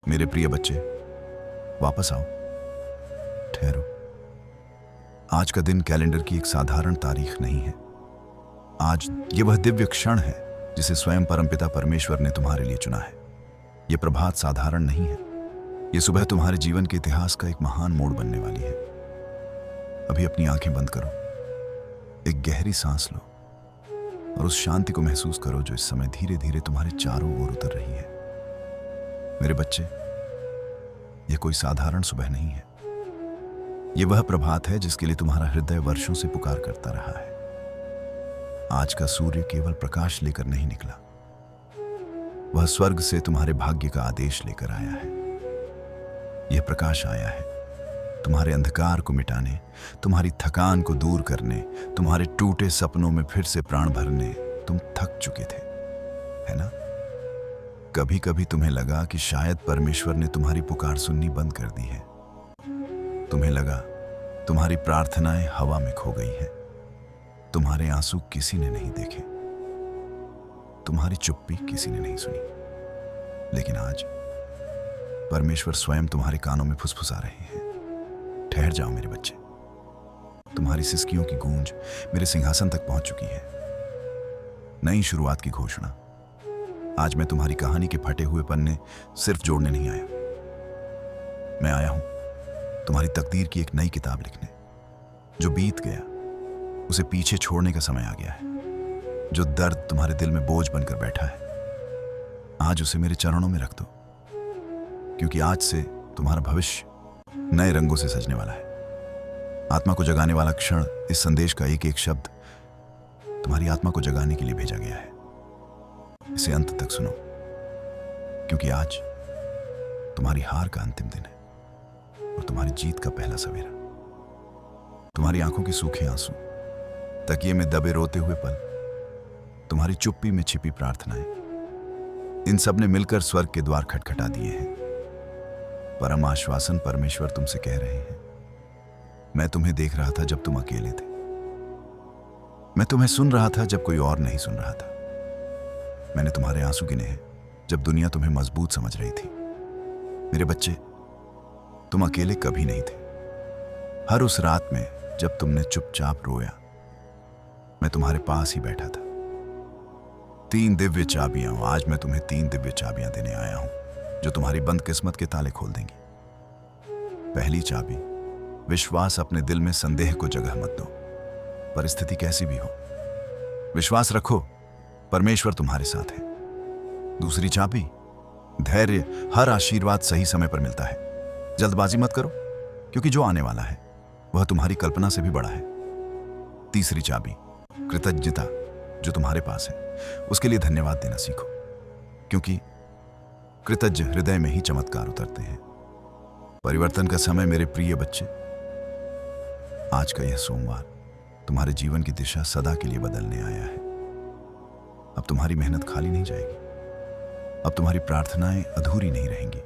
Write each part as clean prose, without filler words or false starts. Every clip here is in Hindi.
मेरे प्रिय बच्चे, वापस आओ, ठहरो। आज का दिन कैलेंडर की एक साधारण तारीख नहीं है। आज ये वह दिव्य क्षण है जिसे स्वयं परमपिता परमेश्वर ने तुम्हारे लिए चुना है। यह प्रभात साधारण नहीं है। यह सुबह तुम्हारे जीवन के इतिहास का एक महान मोड़ बनने वाली है। अभी अपनी आंखें बंद करो, एक गहरी सांस लो और उस शांति को महसूस करो जो इस समय धीरे धीरे तुम्हारे चारों ओर उतर रही है। मेरे बच्चे, यह कोई साधारण सुबह नहीं है। यह वह प्रभात है जिसके लिए तुम्हारा हृदय वर्षों से पुकार करता रहा है। आज का सूर्य केवल प्रकाश लेकर नहीं निकला, वह स्वर्ग से तुम्हारे भाग्य का आदेश लेकर आया है। यह प्रकाश आया है तुम्हारे अंधकार को मिटाने, तुम्हारी थकान को दूर करने, तुम्हारे टूटे सपनों में फिर से प्राण भरने। तुम थक चुके थे, है ना? कभी कभी तुम्हें लगा कि शायद परमेश्वर ने तुम्हारी पुकार सुननी बंद कर दी है। तुम्हें लगा तुम्हारी प्रार्थनाएं हवा में खो गई हैं। तुम्हारे आंसू किसी ने नहीं देखे, तुम्हारी चुप्पी किसी ने नहीं सुनी। लेकिन आज परमेश्वर स्वयं तुम्हारे कानों में फुसफुसा रहे हैं। ठहर जाओ मेरे बच्चे, तुम्हारी सिसकियों की गूंज मेरे सिंहासन तक पहुंच चुकी है। नई शुरुआत की घोषणा। आज मैं तुम्हारी कहानी के फटे हुए पन्ने सिर्फ जोड़ने नहीं आया। मैं आया हूं तुम्हारी तकदीर की एक नई किताब लिखने। जो बीत गया उसे पीछे छोड़ने का समय आ गया है। जो दर्द तुम्हारे दिल में बोझ बनकर बैठा है, आज उसे मेरे चरणों में रख दो, क्योंकि आज से तुम्हारा भविष्य नए रंगों से सजने वाला है। आत्मा को जगाने वाला क्षण, इस संदेश का एक एक शब्द तुम्हारी आत्मा को जगाने के लिए भेजा गया है। इसे अंत तक सुनो, क्योंकि आज तुम्हारी हार का अंतिम दिन है और तुम्हारी जीत का पहला सवेरा। तुम्हारी आंखों के सूखे आंसू, तकिए में दबे रोते हुए पल, तुम्हारी चुप्पी में छिपी प्रार्थनाएं, इन सब ने मिलकर स्वर्ग के द्वार खटखटा दिए हैं। परम आश्वासन परमेश्वर तुमसे कह रहे हैं, मैं तुम्हें देख रहा था जब तुम अकेले थे। मैं तुम्हें सुन रहा था जब कोई और नहीं सुन रहा था। मैंने तुम्हारे आंसू गिने हैं जब दुनिया तुम्हें मजबूत समझ रही थी। मेरे बच्चे, तुम अकेले कभी नहीं थे। हर उस रात में जब तुमने चुपचाप रोया, मैं तुम्हारे पास ही बैठा था। 3 दिव्य चाबियां, आज मैं तुम्हें 3 दिव्य चाबियां देने आया हूं जो तुम्हारी बंद किस्मत के ताले खोल देंगी। पहली चाबी, विश्वास। अपने दिल में संदेह को जगह मत दो, परिस्थिति कैसी भी हो। विश्वास रखो, परमेश्वर तुम्हारे साथ है। दूसरी चाबी, धैर्य। हर आशीर्वाद सही समय पर मिलता है। जल्दबाजी मत करो, क्योंकि जो आने वाला है वह तुम्हारी कल्पना से भी बड़ा है। तीसरी चाबी, कृतज्ञता। जो तुम्हारे पास है उसके लिए धन्यवाद देना सीखो, क्योंकि कृतज्ञ हृदय में ही चमत्कार उतरते हैं। परिवर्तन का समय मेरे प्रिय बच्चे। आज का यह सोमवार तुम्हारे जीवन की दिशा सदा के लिए बदलने आया है। अब तुम्हारी मेहनत खाली नहीं जाएगी। अब तुम्हारी प्रार्थनाएं अधूरी नहीं रहेंगी।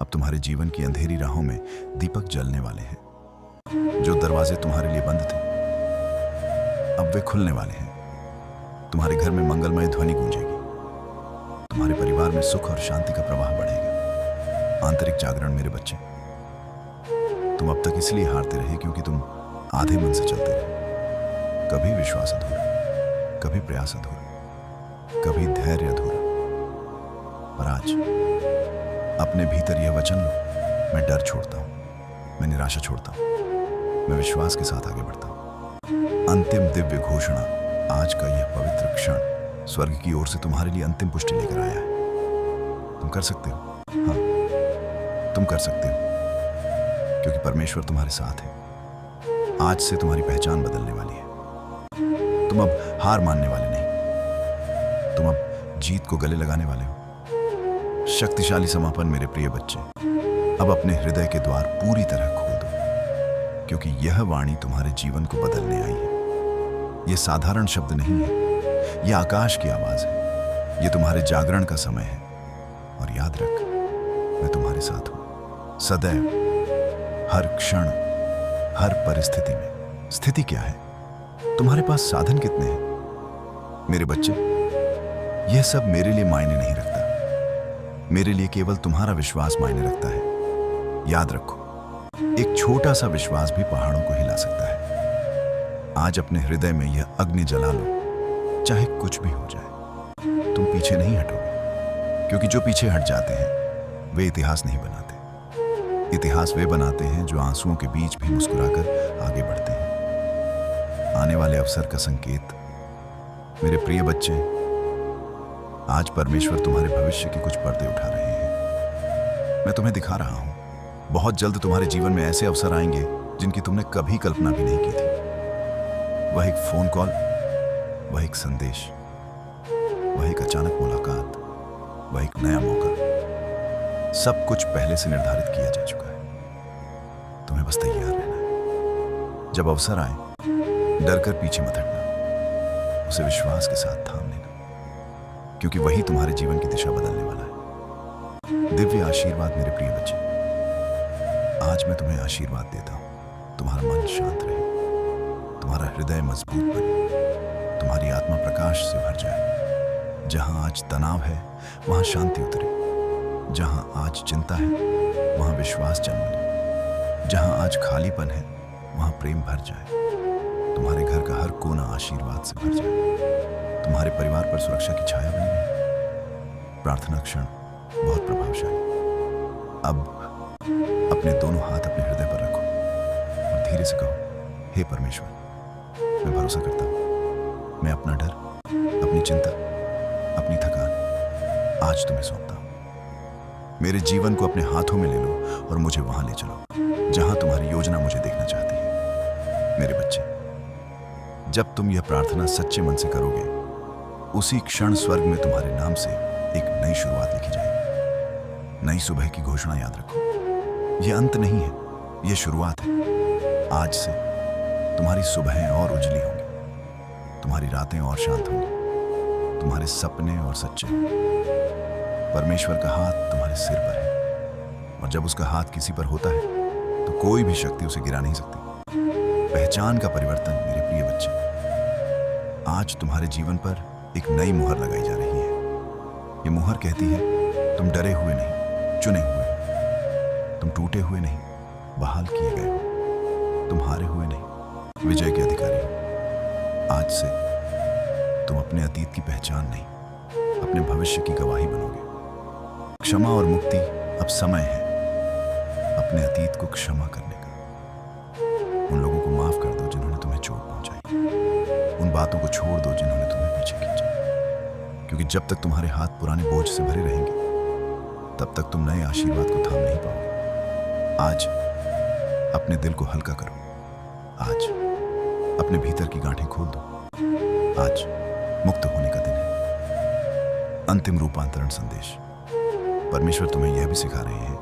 अब तुम्हारे जीवन की अंधेरी राहों में दीपक जलने वाले हैं। जो दरवाजे तुम्हारे लिए बंद थे, अब वे खुलने वाले हैं। तुम्हारे घर में मंगलमय ध्वनि गूंजेगी। तुम्हारे परिवार में सुख और शांति का प्रवाह बढ़ेगा। आंतरिक जागरण मेरे बच्चे। तुम अब तक इसलिए हारते रहे क्योंकि तुम आधे मन से चलते रहे। कभी विश्वास अधूरा, कभी प्रयास अधूरा, कभी धैर्य अधूरा। पर आज अपने भीतर यह वचन लो, मैं डर छोड़ता हूं, मैं निराशा छोड़ता हूं, मैं विश्वास के साथ आगे बढ़ता हूं। अंतिम दिव्य घोषणा। आज का यह पवित्र क्षण स्वर्ग की ओर से तुम्हारे लिए अंतिम पुष्टि लेकर आया है। तुम कर सकते हो, हाँ, तुम कर सकते हो, क्योंकि परमेश्वर तुम्हारे साथ है। आज से तुम्हारी पहचान बदलने वाली है। तुम अब हार मानने वाले नहीं, तुम अब जीत को गले लगाने वाले हो। शक्तिशाली समापन मेरे प्रिय बच्चे। अब अपने हृदय के द्वार पूरी तरह खोल दो, क्योंकि यह वाणी तुम्हारे जीवन को बदलने आई है। यह साधारण शब्द नहीं है, यह आकाश की आवाज है। यह तुम्हारे जागरण का समय है। और याद रख, मैं तुम्हारे साथ हूं सदैव, हर क्षण, हर परिस्थिति में। स्थिति क्या है, तुम्हारे पास साधन कितने हैं? मेरे बच्चे, यह सब मेरे लिए मायने नहीं रखता। मेरे लिए केवल तुम्हारा विश्वास मायने रखता है। याद रखो, एक छोटा सा विश्वास भी पहाड़ों को हिला सकता है। आज अपने हृदय में यह अग्नि जला लो, चाहे कुछ भी हो जाए। तुम पीछे नहीं हटोगे, क्योंकि जो पीछे हट जाते हैं वे इतिहास नहीं बनाते। इतिहास वे बनाते हैं जो आंसुओं के बीच भी मुस्कुराकर आगे बढ़ते हैं। आने वाले अवसर का संकेत। मेरे प्रिय बच्चे, आज परमेश्वर तुम्हारे भविष्य के कुछ पर्दे उठा रहे हैं। मैं तुम्हें दिखा रहा हूं, बहुत जल्द तुम्हारे जीवन में ऐसे अवसर आएंगे जिनकी तुमने कभी कल्पना भी नहीं की थी। वह एक फोन कॉल, वह एक संदेश, वह एक अचानक मुलाकात, वह एक नया मौका, सब कुछ पहले से निर्धारित किया जा चुका है। तुम्हें बस तैयार रहना है। जब अवसर आए, डर कर पीछे मत हटना, उसे विश्वास के साथ थाम लेना, क्योंकि वही तुम्हारे जीवन की दिशा बदलने वाला है। दिव्य आशीर्वाद मेरे प्रिय बच्चे, आज मैं तुम्हें आशीर्वाद देता हूं। तुम्हारा मन शांत रहे, तुम्हारा हृदय मजबूत बने, तुम्हारी आत्मा प्रकाश से भर जाए। जहां आज तनाव है वहां शांति उतरे, जहां आज चिंता है वहां विश्वास जन्म ले, जहां आज खालीपन है वहां प्रेम भर जाए। तुम्हारे घर का हर कोना आशीर्वाद से भर जाए। तुम्हारे परिवार पर सुरक्षा की छाया बनी रहे। प्रार्थना क्षण बहुत प्रभावशाली। अब अपने दोनों हाथ अपने हृदय पर रखो और धीरे से कहो, हे परमेश्वर, मैं भरोसा करता हूं। मैं अपना डर, अपनी चिंता, अपनी थकान आज तुम्हें सौंपता हूं। मेरे जीवन को अपने हाथों में ले लो और मुझे वहां ले चलो जहां तुम्हारी योजना मुझे देखना चाहती है। मेरे बच्चे, जब तुम यह प्रार्थना सच्चे मन से करोगे, उसी क्षण स्वर्ग में तुम्हारे नाम से एक नई शुरुआत लिखी जाएगी। नई सुबह की घोषणा याद रखो, यह अंत नहीं है, यह शुरुआत है। आज से तुम्हारी सुबहें और उजली होंगी, तुम्हारी रातें और शांत होंगी, तुम्हारे सपने और सच्चे होंगे। परमेश्वर का हाथ तुम्हारे सिर पर है, और जब उसका हाथ किसी पर होता है तो कोई भी शक्ति उसे गिरा नहीं सकती। पहचान का परिवर्तन मेरे प्रिय बच्चे, आज तुम्हारे जीवन पर एक नई मुहर लगाई जा रही है। ये मुहर कहती है, तुम डरे हुए नहीं, चुने हुए हो। तुम टूटे हुए नहीं, बहाल किए गए हो। तुम हारे हुए नहीं, विजय के अधिकारी हो। आज से तुम अपने अतीत की पहचान नहीं, अपने भविष्य की गवाही बनोगे। क्षमा और मुक्ति अब समय है अपने अतीत को क्षमा करने का। उन लोगों को माफ कर दो जिन्होंने तुम्हें चोट पहुंचाई। उन बातों को छोड़ दो जिन्होंने तुम्हें पीछे खींचा, क्योंकि जब तक तुम्हारे हाथ पुराने बोझ से भरे रहेंगे, तब तक तुम नए आशीर्वाद को थाम नहीं पाओगे। आज अपने दिल को हल्का करो। आज अपने भीतर की गांठें खोल दो। आज मुक्त होने का दिन है। अंतिम रूपांतरण संदेश। परमेश्वर तुम्हें यह भी सिखा रहे हैं,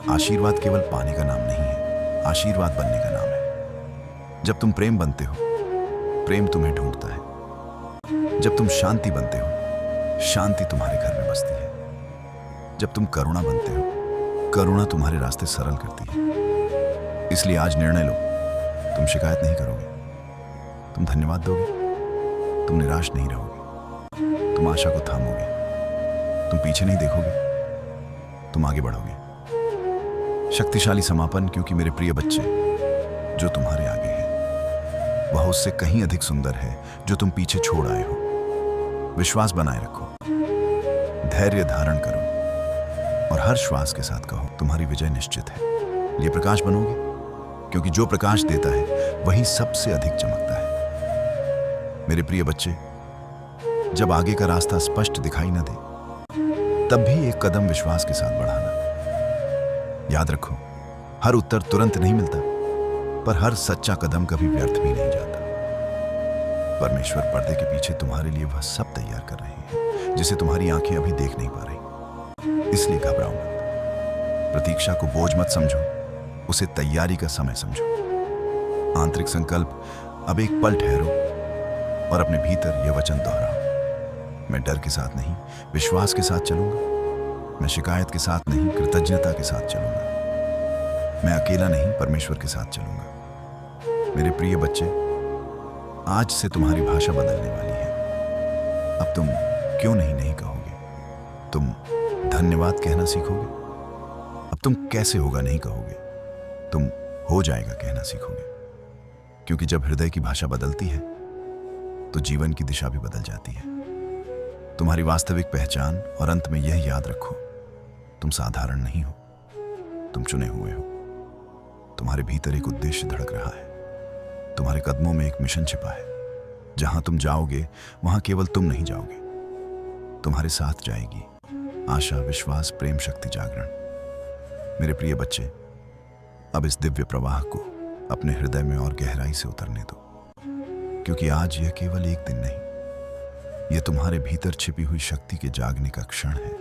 आशीर्वाद केवल पाने का नाम नहीं है, आशीर्वाद बनने का नाम है। जब तुम प्रेम बनते हो, प्रेम तुम्हें ढूंढता है। जब तुम शांति बनते हो, शांति तुम्हारे घर में बसती है। जब तुम करुणा बनते हो, करुणा तुम्हारे रास्ते सरल करती है। इसलिए आज निर्णय लो, तुम शिकायत नहीं करोगे, तुम धन्यवाद दोगे, तुम निराश नहीं रहोगे, तुम आशा को थामोगे, तुम पीछे नहीं देखोगे, तुम आगे बढ़ोगे। शक्तिशाली समापन, क्योंकि मेरे प्रिय बच्चे, जो तुम्हारे आगे है वह उससे कहीं अधिक सुंदर है जो तुम पीछे छोड़ आए हो। विश्वास बनाए रखो, धैर्य धारण करो और हर श्वास के साथ कहो, तुम्हारी विजय निश्चित है। ये प्रकाश बनोगे, क्योंकि जो प्रकाश देता है वही सबसे अधिक चमकता है। मेरे प्रिय बच्चे, जब आगे का रास्ता स्पष्ट दिखाई न दे, तब भी एक कदम विश्वास के साथ बढ़ाना। याद रखो, हर उत्तर तुरंत नहीं मिलता, पर हर सच्चा कदम कभी व्यर्थ भी नहीं जाता। परमेश्वर पर्दे के पीछे तुम्हारे लिए वह सब तैयार कर रहे हैं जिसे तुम्हारी आंखें अभी देख नहीं पा रही। इसलिए घबराओ मत, प्रतीक्षा को बोझ मत समझो, उसे तैयारी का समय समझो। आंतरिक संकल्प, अब एक पल ठहरो और अपने भीतर यह वचन दोहराओ, मैं डर के साथ नहीं, विश्वास के साथ चलूंगा। मैं शिकायत के साथ नहीं, कृतज्ञता के साथ चलूंगा। मैं अकेला नहीं, परमेश्वर के साथ चलूंगा। मेरे प्रिय बच्चे, आज से तुम्हारी भाषा बदलने वाली है। अब तुम क्यों नहीं कहोगे, तुम धन्यवाद कहना सीखोगे। अब तुम कैसे होगा नहीं कहोगे, तुम हो जाएगा कहना सीखोगे। क्योंकि जब हृदय की भाषा बदलती है तो जीवन की दिशा भी बदल जाती है। तुम्हारी वास्तविक पहचान और अंत में यह याद रखो, तुम साधारण नहीं हो, तुम चुने हुए हो। तुम्हारे भीतर एक उद्देश्य धड़क रहा है, तुम्हारे कदमों में एक मिशन छिपा है। जहां तुम जाओगे वहां केवल तुम नहीं जाओगे, तुम्हारे साथ जाएगी आशा, विश्वास, प्रेम, शक्ति, जागरण। मेरे प्रिय बच्चे, अब इस दिव्य प्रवाह को अपने हृदय में और गहराई से उतरने दो, क्योंकि आज यह केवल एक दिन नहीं, यह तुम्हारे भीतर छिपी हुई शक्ति के जागने का क्षण है।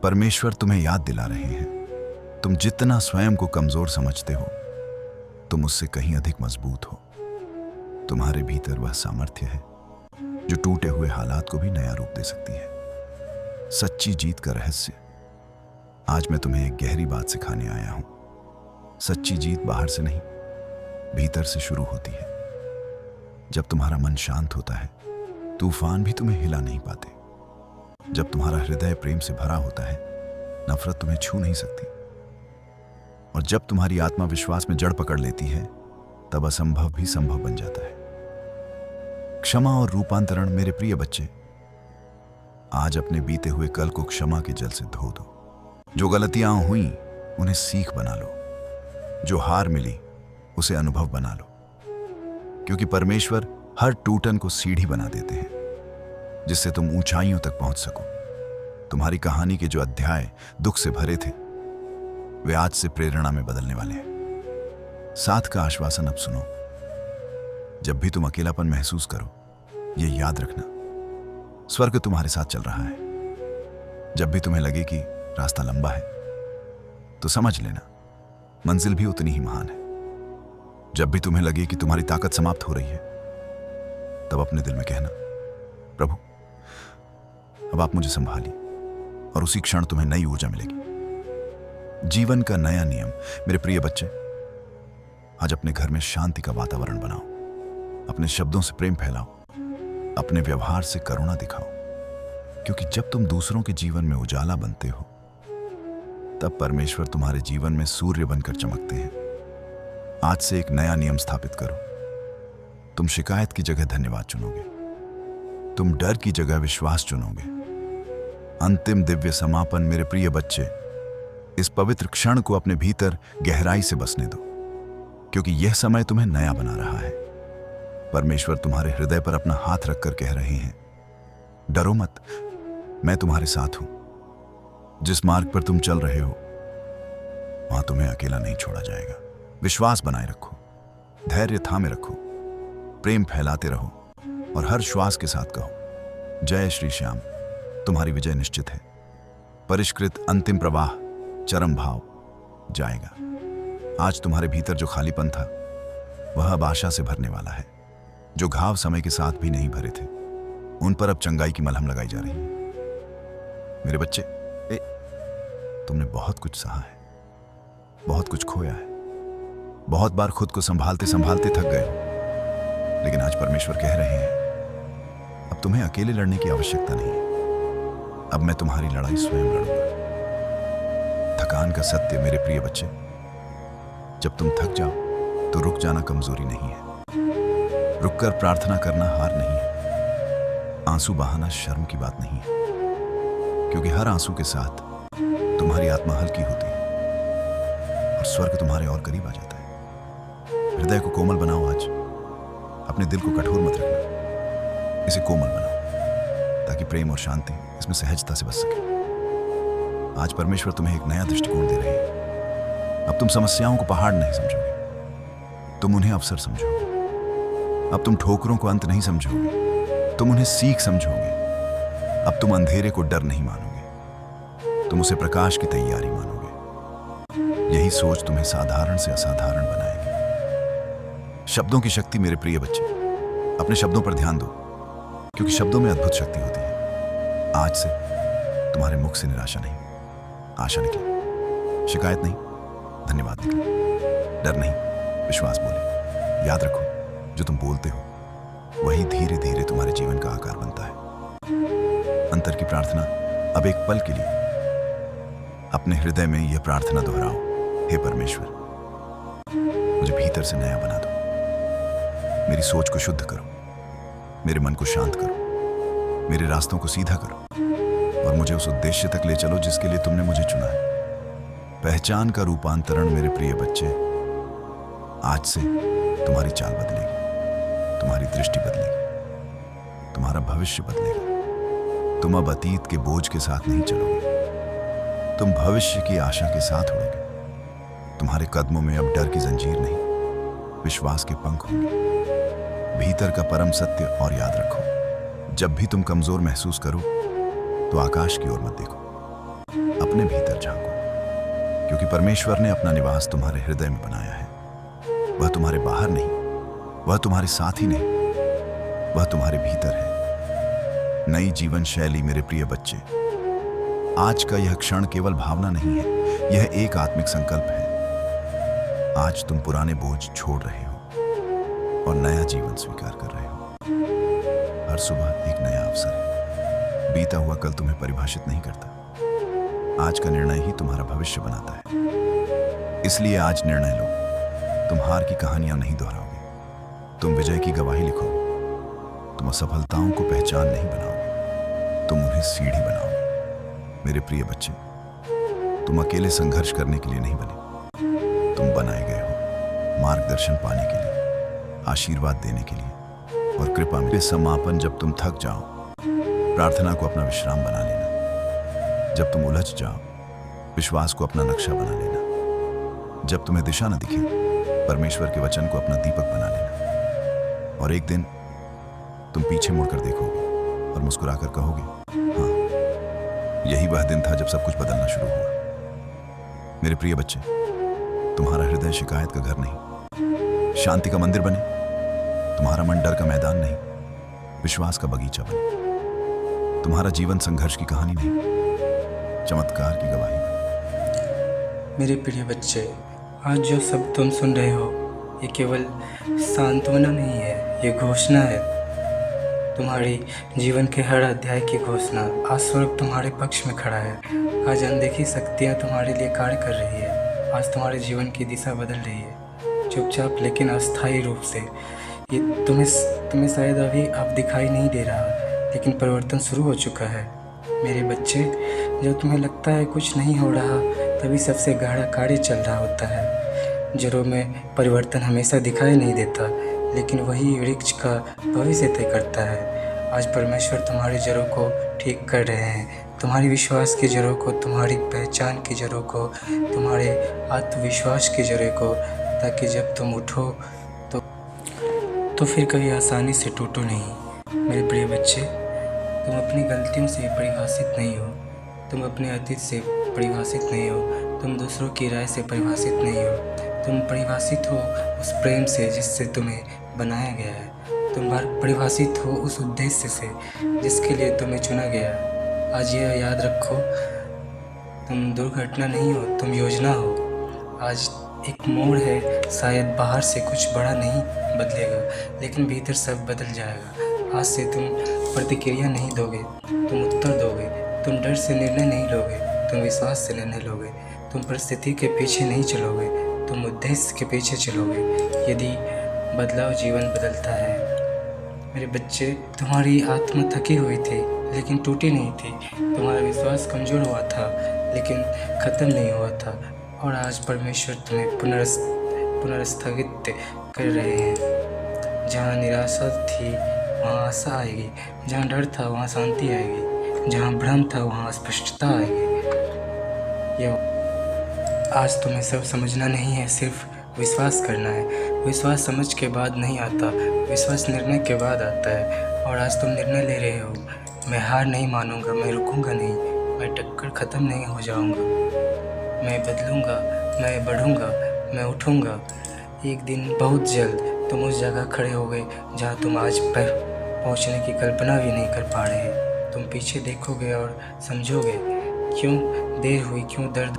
परमेश्वर तुम्हें याद दिला रहे हैं, तुम जितना स्वयं को कमजोर समझते हो, तुम उससे कहीं अधिक मजबूत हो। तुम्हारे भीतर वह सामर्थ्य है जो टूटे हुए हालात को भी नया रूप दे सकती है। सच्ची जीत का रहस्य आज मैं तुम्हें एक गहरी बात सिखाने आया हूं। सच्ची जीत बाहर से नहीं, भीतर से शुरू होती है। जब तुम्हारा मन शांत होता है, तूफान भी तुम्हें हिला नहीं पाते। जब तुम्हारा हृदय प्रेम से भरा होता है, नफरत तुम्हें छू नहीं सकती। और जब तुम्हारी आत्मा विश्वास में जड़ पकड़ लेती है, तब असंभव भी संभव बन जाता है। क्षमा और रूपांतरण। मेरे प्रिय बच्चे, आज अपने बीते हुए कल को क्षमा के जल से धो दो। जो गलतियां हुई उन्हें सीख बना लो, जो हार मिली उसे अनुभव बना लो, क्योंकि परमेश्वर हर टूटन को सीढ़ी बना देते हैं जिससे तुम ऊंचाइयों तक पहुंच सको। तुम्हारी कहानी के जो अध्याय दुख से भरे थे, वे आज से प्रेरणा में बदलने वाले हैं। साथ का आश्वासन अब सुनो। जब भी तुम अकेलापन महसूस करो, यह याद रखना, स्वर्ग तुम्हारे साथ चल रहा है। जब भी तुम्हें लगे कि रास्ता लंबा है, तो समझ लेना मंजिल भी उतनी ही महान है। जब भी तुम्हें लगे कि तुम्हारी ताकत समाप्त हो रही है, तब अपने दिल में कहना, प्रभु अब आप मुझे संभालिए, और उसी क्षण तुम्हें नई ऊर्जा मिलेगी। जीवन का नया नियम। मेरे प्रिय बच्चे, आज अपने घर में शांति का वातावरण बनाओ, अपने शब्दों से प्रेम फैलाओ, अपने व्यवहार से करुणा दिखाओ, क्योंकि जब तुम दूसरों के जीवन में उजाला बनते हो, तब परमेश्वर तुम्हारे जीवन में सूर्य बनकर चमकते हैं। आज से एक नया नियम स्थापित करो। तुम शिकायत की जगह धन्यवाद चुनोगे, तुम डर की जगह विश्वास चुनोगे। अंतिम दिव्य समापन। मेरे प्रिय बच्चे, इस पवित्र क्षण को अपने भीतर गहराई से बसने दो, क्योंकि यह समय तुम्हें नया बना रहा है। परमेश्वर तुम्हारे हृदय पर अपना हाथ रखकर कह रहे हैं, डरो मत, मैं तुम्हारे साथ हूं। जिस मार्ग पर तुम चल रहे हो, वहां तुम्हें अकेला नहीं छोड़ा जाएगा। विश्वास बनाए रखो, धैर्य थामे रखो, प्रेम फैलाते रहो, और हर श्वास के साथ कहो, जय श्री श्याम। तुम्हारी विजय निश्चित है। परिष्कृत अंतिम प्रवाह चरम भाव जाएगा। आज तुम्हारे भीतर जो खालीपन था, वह अब आशा से भरने वाला है। जो घाव समय के साथ भी नहीं भरे थे, उन पर अब चंगाई की मलहम लगाई जा रही है। मेरे बच्चे, तुमने बहुत कुछ सहा है, बहुत कुछ खोया है, बहुत बार खुद को संभालते संभालते थक गए हो। लेकिन आज परमेश्वर कह रहे हैं, अब तुम्हें अकेले लड़ने की आवश्यकता नहीं है। अब मैं तुम्हारी लड़ाई स्वयं लड़ूंगा। थकान का सत्य। मेरे प्रिय बच्चे, जब तुम थक जाओ तो रुक जाना कमजोरी नहीं है। रुककर प्रार्थना करना हार नहीं है। आंसू बहाना शर्म की बात नहीं है, क्योंकि हर आंसू के साथ तुम्हारी आत्मा हल्की होती है और स्वर्ग तुम्हारे और करीब आ जाता है। हृदय को कोमल बनाओ आज। अपने दिल को कठोर मत रखना, इसे कोमल बनाओ, ताकि प्रेम और शांति इसमें सहजता से बस सके। आज परमेश्वर तुम्हें एक नया दृष्टिकोण दे रहे हैं। अब तुम समस्याओं को पहाड़ नहीं समझोगे, तुम उन्हें अवसर समझोगे। अब तुम ठोकरों को अंत नहीं समझोगे, तुम उन्हें सीख समझोगे। अब तुम अंधेरे को डर नहीं मानोगे, तुम उसे प्रकाश की तैयारी मानोगे। यही सोच तुम्हें साधारण से असाधारण बनाएगी। शब्दों की शक्ति। मेरे प्रिय बच्चे, अपने शब्दों पर ध्यान दो, क्योंकि शब्दों में अद्भुत शक्ति होती है। आज से तुम्हारे मुख से निराशा नहीं, आशा निकले। शिकायत नहीं, धन्यवाद निकले। डर नहीं, विश्वास बोले। याद रखो, जो तुम बोलते हो वही धीरे धीरे तुम्हारे जीवन का आकार बनता है। अंतर की प्रार्थना। अब एक पल के लिए अपने हृदय में यह प्रार्थना दोहराओ, हे परमेश्वर, मुझे भीतर से नया बना दो। मेरी सोच को शुद्ध करो, मेरे मन को शांत करो, मेरे रास्तों को सीधा करो और मुझे उस उद्देश्य तक ले चलो जिसके लिए तुमने मुझे चुना है। पहचान का रूपांतरण मेरे प्रिय बच्चे, आज से तुम्हारी चाल बदलेगी, तुम्हारी दृष्टि बदलेगी, तुम्हारा भविष्य बदलेगा। तुम अब अतीत के बोझ के साथ नहीं चलोगे, तुम भविष्य की आशा के साथ उड़ोगे। तुम्हारे कदमों में अब डर की जंजीर नहीं, विश्वास के पंख होंगे। भीतर का परम सत्य और याद रखो, जब भी तुम कमजोर महसूस करो तो आकाश की ओर मत देखो, अपने भीतर झांको, क्योंकि परमेश्वर ने अपना निवास तुम्हारे हृदय में बनाया है। वह तुम्हारे बाहर नहीं, वह तुम्हारे साथ ही नहीं, वह तुम्हारे भीतर है। नई जीवन शैली मेरे प्रिय बच्चे, आज का यह क्षण केवल भावना नहीं है, यह एक आत्मिक संकल्प है। आज तुम पुराने बोझ छोड़ रहे हो और नया जीवन स्वीकार कर रहे हो। हर सुबह एक नया अवसर है। बीता हुआ कल तुम्हें परिभाषित नहीं करता, आज का निर्णय ही तुम्हारा भविष्य बनाता है। इसलिए आज निर्णय लो, तुम हार की कहानियां नहीं दोहराओगे, तुम विजय की गवाही लिखोगे। तुम असफलताओं को पहचान नहीं बनाओगे, तुम उन्हें सीढ़ी बनाओगे। मेरे प्रिय बच्चे, तुम अकेले संघर्ष करने के लिए नहीं बने, तुम बनाए गए हो मार्गदर्शन पाने के लिए, आशीर्वाद देने के लिए और कृपा में। समापन, जब तुम थक जाओ, प्रार्थना को अपना विश्राम बना लेना। जब तुम उलझ जाओ, विश्वास को अपना नक्शा बना लेना। जब तुम्हें दिशा न दिखे, परमेश्वर के वचन को अपना दीपक बना लेना। और एक दिन तुम पीछे मुड़कर देखोगे और मुस्कुराकर कहोगे, हाँ, यही वह दिन था जब सब कुछ बदलना शुरू हुआ। मेरे प्रिय बच्चे, तुम्हारा हृदय शिकायत का घर नहीं, शांति का मंदिर बने। तुम्हारा मन डर का मैदान नहीं, विश्वास का बगीचा बने। तुम्हारा जीवन संघर्ष की कहानी नहीं, चमत्कार की गवाही बने। मेरे प्रिय बच्चे, आज जो सब तुम सुन रहे हो, ये केवल सांत्वना नहीं है, ये घोषणा है। तुम्हारी जीवन के हर अध्याय की घोषणा। आज स्वर्ग तुम्हारे पक्ष में खड़ा है। आज अनदेखी शक्तियाँ तुम्हारे लिए कार्य कर रही है। आज तुम्हारे जीवन की दिशा बदल रही है, चुपचाप लेकिन अस्थायी रूप से। ये तुम्हें शायद अभी अब दिखाई नहीं दे रहा, लेकिन परिवर्तन शुरू हो चुका है। मेरे बच्चे, जब तुम्हें लगता है कुछ नहीं हो रहा, तभी सबसे गहरा कार्य चल रहा होता है। जड़ों में परिवर्तन हमेशा दिखाई नहीं देता, लेकिन वही वृक्ष का भविष्य तय करता है। आज परमेश्वर तुम्हारी जड़ों को ठीक कर रहे हैं, तुम्हारी विश्वास की जड़ों को, तुम्हारी पहचान की जड़ों को, तुम्हारे आत्मविश्वास की जड़ों को, ताकि जब तुम उठो तो फिर कभी आसानी से टूटो नहीं। मेरे प्रिय बच्चे, तुम अपनी गलतियों से परिभाषित नहीं हो, तुम अपने अतीत से परिभाषित नहीं हो, तुम दूसरों की राय से परिभाषित नहीं हो, तुम परिभाषित हो उस प्रेम से जिससे तुम्हें बनाया गया है। तुम परिभाषित हो उस उद्देश्य से जिसके लिए तुम्हें चुना गया है। आज यह याद रखो, तुम दुर्घटना नहीं हो, तुम योजना हो। आज एक मोड़ है, शायद बाहर से कुछ बड़ा नहीं बदलेगा, लेकिन भीतर सब बदल जाएगा। आज से तुम प्रतिक्रिया नहीं दोगे, तुम उत्तर दोगे। तुम डर से निर्णय नहीं लोगे, तुम विश्वास से निर्णय लोगे। तुम परिस्थिति के पीछे नहीं चलोगे, तुम उद्देश्य के पीछे चलोगे। यदि बदलाव जीवन बदलता है। मेरे बच्चे, तुम्हारी आत्मा थकी हुई थी लेकिन टूटी नहीं थी। तुम्हारा विश्वास कमज़ोर हुआ था लेकिन ख़त्म नहीं हुआ था। और आज परमेश्वर तुम्हें पुनर्स्थगित कर रहे हैं। जहाँ निराशा थी वहाँ आशा आएगी, जहाँ डर था वहाँ शांति आएगी, जहाँ भ्रम था वहाँ स्पष्टता आएगी। आज तुम्हें सब समझना नहीं है, सिर्फ विश्वास करना है। विश्वास समझ के बाद नहीं आता, विश्वास निर्णय के बाद आता है। और आज तुम निर्णय ले रहे हो, मैं हार नहीं मानूंगा, मैं रुकूंगा नहीं, मैं टक्कर ख़त्म नहीं हो जाऊंगा, मैं बदलूंगा, मैं बढ़ूंगा, मैं उठूंगा। एक दिन बहुत जल्द तुम उस जगह खड़े होगे जहाँ तुम आज पर पहुँचने की कल्पना भी नहीं कर पा रहे। तुम पीछे देखोगे और समझोगे क्यों देर हुई, क्यों दर्द,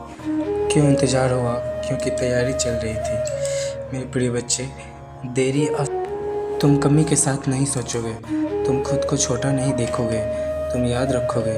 क्यों इंतज़ार हुआ, क्योंकि तैयारी चल रही थी। मेरे प्रिय बच्चे, देरी तुम कमी के साथ नहीं सोचोगे, तुम खुद को छोटा नहीं देखोगे। तुम याद रखोगे